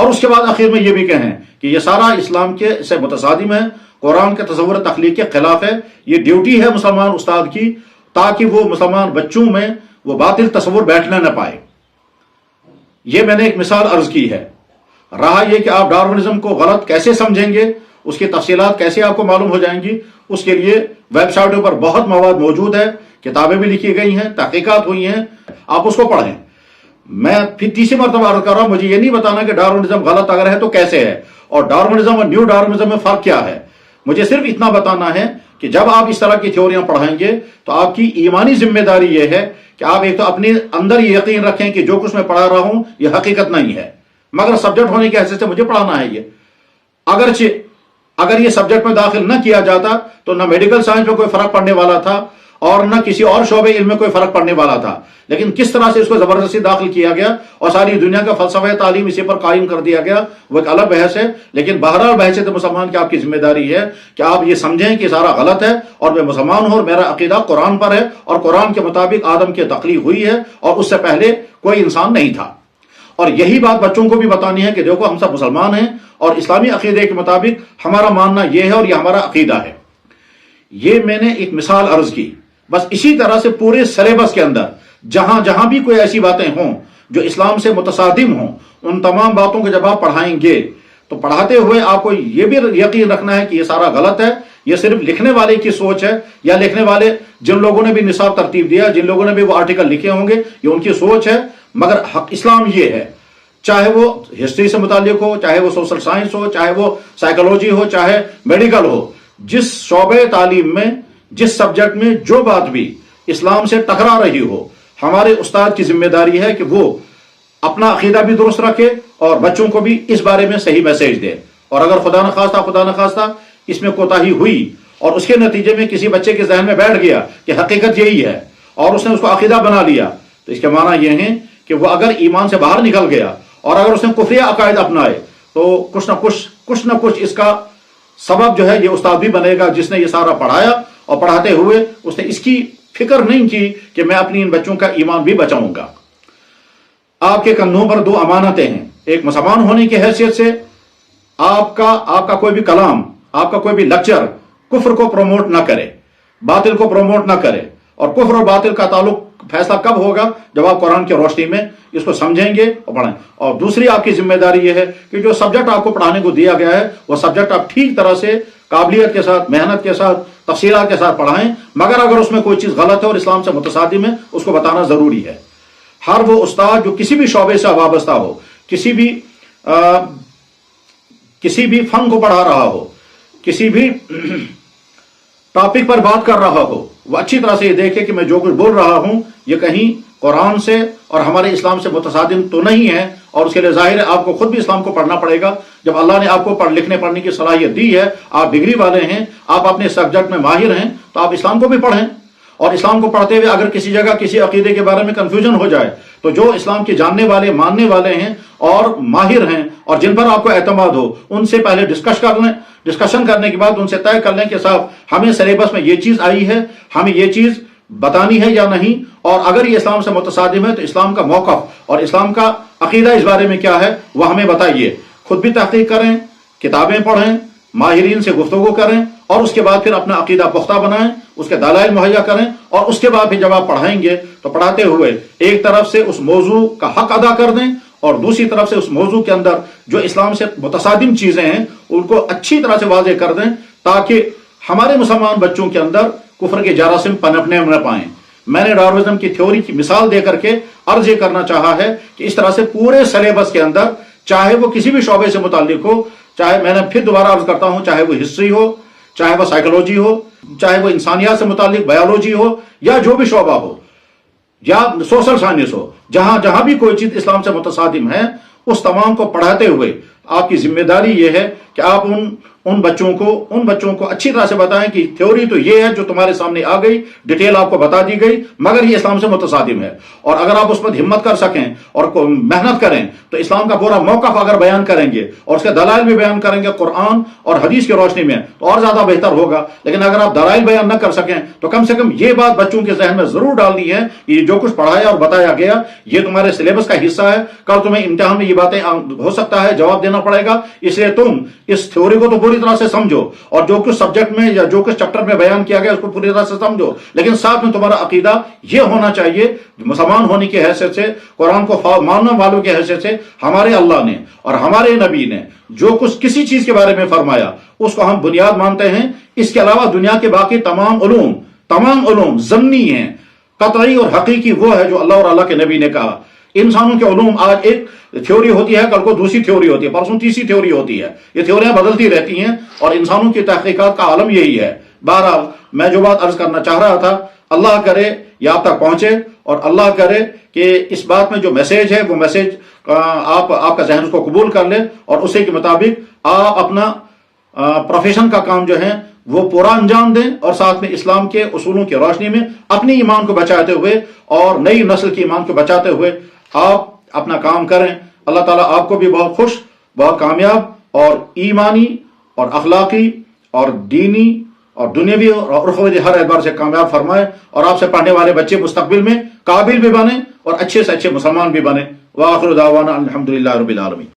اور اس کے بعد آخر میں یہ بھی کہیں کہ یہ سارا اسلام کے سے متصادم ہے، قرآن کے تصور تخلیق کے خلاف ہے. یہ ڈیوٹی ہے مسلمان استاد کی، تاکہ وہ مسلمان بچوں میں وہ باطل تصور بیٹھنے نہ پائے. یہ میں نے ایک مثال عرض کی ہے. رہا یہ کہ آپ ڈارونزم کو غلط کیسے سمجھیں گے، اس کی تفصیلات کیسے آپ کو معلوم ہو جائیں گی، اس کے لیے ویب سائٹوں پر بہت مواد موجود ہے، کتابیں بھی لکھی گئی ہیں، تحقیقات ہوئی ہیں، آپ اس کو پڑھیں. میں پھر تیسری مرتبہ عرض کر رہا ہوں، مجھے یہ نہیں بتانا کہ ڈارونزم غلط اگر ہے تو کیسے ہے، اور ڈارونزم اور نیو ڈارونزم میں فرق کیا ہے. مجھے صرف اتنا بتانا ہے کہ جب آپ اس طرح کی تھیوریاں پڑھائیں گے تو آپ کی ایمانی ذمہ داری یہ ہے کہ آپ ایک تو اپنے اندر یہ یقین رکھیں کہ جو کچھ میں پڑھا رہا ہوں یہ حقیقت نہیں ہے، مگر سبجیکٹ ہونے کی حیثیت سے مجھے پڑھانا ہے. یہ اگرچہ اگر یہ سبجیکٹ میں داخل نہ کیا جاتا تو نہ میڈیکل سائنس میں کوئی فرق پڑنے والا تھا اور نہ کسی اور شعبے علم میں کوئی فرق پڑنے والا تھا، لیکن کس طرح سے اس کو زبردستی داخل کیا گیا اور ساری دنیا کا فلسفہ تعلیم اسی پر قائم کر دیا گیا، وہ ایک الگ بحث ہے. لیکن بہرحال بحثیت مسلمان کی آپ کی ذمہ داری ہے کہ آپ یہ سمجھیں کہ سارا غلط ہے اور میں مسلمان ہوں اور میرا عقیدہ قرآن پر ہے اور قرآن کے مطابق آدم کی تخلیق ہوئی ہے اور اس سے پہلے کوئی انسان نہیں تھا. اور یہی بات بچوں کو بھی بتانی ہے کہ دیکھو ہم سب مسلمان ہیں اور اسلامی عقیدے کے مطابق ہمارا ماننا یہ ہے اور یہ ہمارا عقیدہ ہے. یہ میں نے ایک مثال عرض کی. بس اسی طرح سے پورے سلیبس کے اندر جہاں جہاں بھی کوئی ایسی باتیں ہوں جو اسلام سے متصادم ہوں، ان تمام باتوں کو جب آپ پڑھائیں گے تو پڑھاتے ہوئے آپ کو یہ بھی یقین رکھنا ہے کہ یہ سارا غلط ہے. یہ صرف لکھنے والے کی سوچ ہے، یا لکھنے والے جن لوگوں نے بھی نصاب ترتیب دیا، جن لوگوں نے بھی وہ آرٹیکل لکھے ہوں گے، یہ ان کی سوچ ہے. مگر حق اسلام یہ ہے، چاہے وہ ہسٹری سے متعلق ہو، چاہے وہ سوشل سائنس ہو، چاہے وہ سائیکولوجی ہو، چاہے میڈیکل ہو، جس شعبے تعلیم میں جس سبجیکٹ میں جو بات بھی اسلام سے ٹکرا رہی ہو، ہمارے استاد کی ذمہ داری ہے کہ وہ اپنا عقیدہ بھی درست رکھے اور بچوں کو بھی اس بارے میں صحیح میسج دے. اور اگر خدا نخواستہ اس میں کوتاہی ہوئی اور اس کے نتیجے میں کسی بچے کے ذہن میں بیٹھ گیا کہ حقیقت یہی ہے اور اس نے اس کو عقیدہ بنا لیا، تو اس کے معنی یہ ہے کہ وہ اگر ایمان سے باہر نکل گیا اور اگر اس نے کفریہ عقائد اپنائے تو کچھ نہ کچھ اس کا سبب جو ہے یہ استاد بھی بنے گا جس نے یہ سارا پڑھایا، اور پڑھاتے ہوئے اس نے اس کی فکر نہیں کی کہ میں اپنی ان بچوں کا ایمان بھی بچاؤں گا. آپ کے کندھوں پر دو امانتیں ہیں. ایک مسلمان ہونے کی حیثیت سے آپ کا کوئی بھی کلام، آپ کا کوئی بھی لیکچر کفر کو پروموٹ نہ کرے، باطل کو پروموٹ نہ کرے. اور کفر اور باطل کا تعلق فیصلہ کب ہوگا؟ جب آپ قرآن کی روشنی میں اس کو سمجھیں گے اور پڑھیں. اور دوسری آپ کی ذمہ داری یہ ہے کہ جو سبجیکٹ آپ کو پڑھانے کو دیا گیا ہے وہ سبجیکٹ آپ ٹھیک طرح سے قابلیت کے ساتھ، محنت کے ساتھ، تفصیلات کے ساتھ پڑھائیں. مگر اگر اس میں کوئی چیز غلط ہے اور اسلام سے متصادم ہے اس کو بتانا ضروری ہے. ہر وہ استاد جو کسی بھی شعبے سے وابستہ ہو، کسی بھی فن کو پڑھا رہا ہو، کسی بھی ٹاپک پر بات کر رہا ہو، وہ اچھی طرح سے یہ دیکھے کہ میں جو کچھ بول رہا ہوں یہ کہیں قرآن سے اور ہمارے اسلام سے متصادم تو نہیں ہے. اور اس کے لیے ظاہر ہے آپ کو خود بھی اسلام کو پڑھنا پڑے گا. جب اللہ نے آپ کو پڑھنے کی صلاحیت دی ہے، آپ ڈگری والے ہیں، آپ اپنے سبجیکٹ میں ماہر ہیں، تو آپ اسلام کو بھی پڑھیں. اور اسلام کو پڑھتے ہوئے اگر کسی جگہ کسی عقیدے کے بارے میں کنفیوژن ہو جائے تو جو اسلام کے جاننے والے، ماننے والے ہیں اور ماہر ہیں اور جن پر آپ کو اعتماد ہو، ان سے پہلے ڈسکشن کرنے کے بعد ان سے طے کر لیں کہ صاحب ہمیں سلیبس میں یہ چیز آئی ہے، ہمیں یہ چیز بتانی ہے یا نہیں، اور اگر یہ اسلام سے متصادم ہے تو اسلام کا موقف اور اسلام کا عقیدہ اس بارے میں کیا ہے وہ ہمیں بتائیے. خود بھی تحقیق کریں، کتابیں پڑھیں، ماہرین سے گفتگو کریں اور اس کے بعد پھر اپنا عقیدہ پختہ بنائیں، اس کے دلائل مہیا کریں. اور اس کے بعد پھر جب آپ پڑھائیں گے تو پڑھاتے ہوئے ایک طرف سے اس موضوع کا حق ادا کر دیں اور دوسری طرف سے اس موضوع کے اندر جو اسلام سے متصادم چیزیں ہیں ان کو اچھی طرح سے واضح کر دیں تاکہ ہمارے مسلمان بچوں کے اندر کفر کے جراثیم پنپنے نہ پائیں. میں نے ڈارونزم کی تھیوری کی مثال دے کر کے عرض یہ کرنا چاہا ہے کہ اس طرح سے پورے سلیبس کے اندر چاہے وہ کسی بھی شعبے سے متعلق ہو، چاہے میں نے پھر دوبارہ عرض کرتا ہوں چاہے وہ ہسٹری ہو، چاہے وہ سائیکولوجی ہو، چاہے وہ انسانیات سے متعلق بایولوجی ہو یا جو بھی شعبہ ہو یا سوشل سائنس ہو، جہاں بھی کوئی چیز اسلام سے متصادم ہے اس تمام کو پڑھاتے ہوئے آپ کی ذمہ داری یہ ہے کہ آپ ان بچوں کو اچھی طرح سے بتائیں کہ تھیوری تو یہ ہے جو تمہارے سامنے آ گئی، ڈیٹیل آپ کو بتا دی گئی، مگر یہ اسلام سے متصادم ہے، اور اگر آپ اس پر ہمت کر سکیں اور محنت کریں تو اسلام کا پورا موقف اگر بیان کریں گے اور اس کے دلائل بھی بیان کریں گے قرآن اور حدیث کی روشنی میں تو اور زیادہ بہتر ہوگا۔ لیکن اگر آپ دلائل بیان نہ کر سکیں تو کم سے کم یہ بات بچوں کے ذہن میں ضرور ڈالنی ہے کہ یہ جو کچھ پڑھایا اور بتایا گیا یہ تمہارے سلیبس کا حصہ ہے، کل تمہیں امتحان میں یہ باتیں ہو سکتا ہے جواب دینا پڑے گا، اس لیے تم اس تھیوری کو تو پوری طرح سے سمجھو اور جو کچھ سبجیکٹ میں یا جو کچھ چیپٹر میں بیان کیا گیا اس کو پوری طرح سے سمجھو، لیکن ساتھ میں تمہارا عقیدہ یہ ہونا چاہیے مسلمان ہونے کی حیثیت سے، قرآن کو ماننے والوں کی حیثیت سے ہمارے اللہ نے اور ہمارے نبی نے جو کچھ کسی چیز کے بارے میں فرمایا اس کو ہم بنیاد مانتے ہیں۔ اس کے علاوہ دنیا کے باقی تمام علوم ضمنی ہیں، قطعی اور حقیقی وہ ہے جو اللہ اور اللہ کے نبی نے کہا۔ انسانوں کے علوم آج ایک تھیوری ہوتی ہے، کل کو دوسری تھیوری ہوتی ہے، پرسوں تیسری تھیوری ہوتی ہے، یہ تھیوریاں بدلتی رہتی ہیں اور انسانوں کی تحقیقات کا عالم یہی ہے۔ بہرحال میں جو بات عرض کرنا چاہ رہا تھا اللہ کرے یہ آپ تک پہنچے، اور اللہ کرے کہ اس بات میں جو میسیج ہے وہ میسیج آپ کا ذہن اس کو قبول کر لے اور اسی کے مطابق آپ اپنا پروفیشن کا کام جو ہے وہ پورا انجام دیں، اور ساتھ میں اسلام کے اصولوں کی روشنی میں اپنی ایمان کو بچاتے ہوئے اور نئی نسل کی ایمان کو بچاتے ہوئے آپ اپنا کام کریں۔ اللہ تعالیٰ آپ کو بھی بہت خوش، بہت کامیاب اور ایمانی اور اخلاقی اور دینی اور دنیاوی اور اخروی ہر اعتبار سے کامیاب فرمائے، اور آپ سے پڑھنے والے بچے مستقبل میں قابل بھی بنے اور اچھے سے اچھے مسلمان بھی بنے۔ وآخر دعوانا الحمدللہ رب العالمین۔